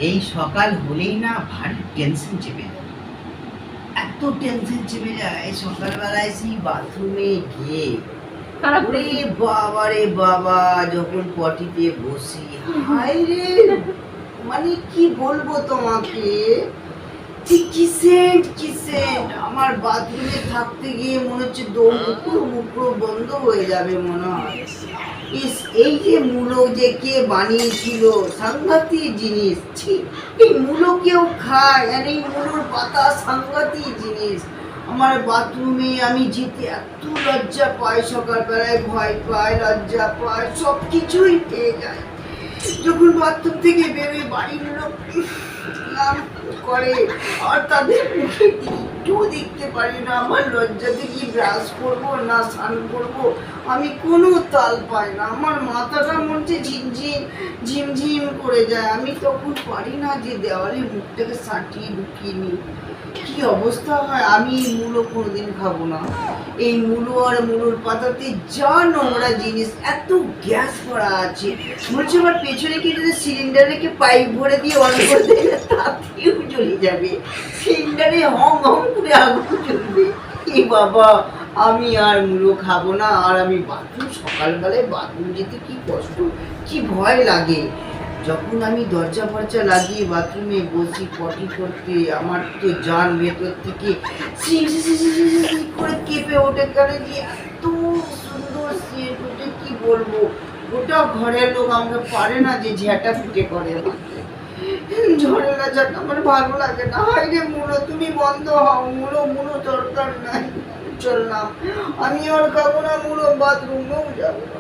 এই সকাল হলেই না ভারী টেনশন চেপে যায়, এত টেনশন চেপে যায় সকালবেলায় সেই বাথরুমে গিয়ে। ওরে বাবা রে বাবা, যখন পটিতে বসি, হায় রে, মানে কি বলবো তোমাকে, আমার বাথরুমে থাকতে গিয়ে মনে হচ্ছে দম মুখো বন্ধ হয়ে যাবে মনে হয়। এই যে মূলো যে কে বানিয়েছিল, সাংঘাতিক জিনিস। এই মূলো কেউ খায়, আর এই মূলোর পাতা সাংঘাতিক জিনিস। আমার বাথরুমে আমি যেতে এত লজ্জা পাই, সকালবেলায় ভয় পাই, লজ্জা পাই, সব কিছুই পেয়ে যায়। যখন বাথরুম থেকে বেরোয় বাড়ির লোক করে, আর তাদের মুখে একটু দেখতে পারি না। আমার লজ্জাতে কি ব্রাশ করবো না স্নান করবো আমি কোনো তাল পাই না। আমার মাথাটা মনে হচ্ছে ঝিমঝিম করে যায়। আমি তখন পারি না যে দেওয়ালে মুখটাকে সাটিয়ে ঢুকিয়ে নিই। কি অবস্থা হয়। আমি এই মূলো কোনোদিন খাবো না। এই মূলো আর মূলোর পাতাতে যা নোংরা জিনিস, এত গ্যাস ভরা আছে। বলছে আমার পেছনে কি যদি সিলিন্ডার রেখে পাইপ ভরে দিয়ে অন করে দিলে তাতেও জ্বলে যাবে, সিলিন্ডারে হং হং করে আগুন জ্বলবে। এ বাবা, আমি আর মূলো খাবো না। আর আমি বাথরুম, সকালবেলায় বাথরুম যেতে কি কষ্ট, কি ভয় লাগে। যখন আমি দরজা ফরজা লাগিয়ে বাথরুমে বসি পটি করতে, আমার তো জান ভেতর থেকে করে কেঁপে ওঠে। কেন যে এত সুন্দর সেন্ট ওঠে, কি বলবো। ওটা ঘরের লোক আমাকে পারে না যে ঝ্যাঁটা পিটে করে আমাকে। ঝরেলা ঝাঁটা আমার ভালো লাগে না। হাই রে মূলো, তুমি বন্ধ হও। মূলো দরকার নাই, চললাম। আমি আর খাবো না মূলো, বাথরুমেও যাবো না।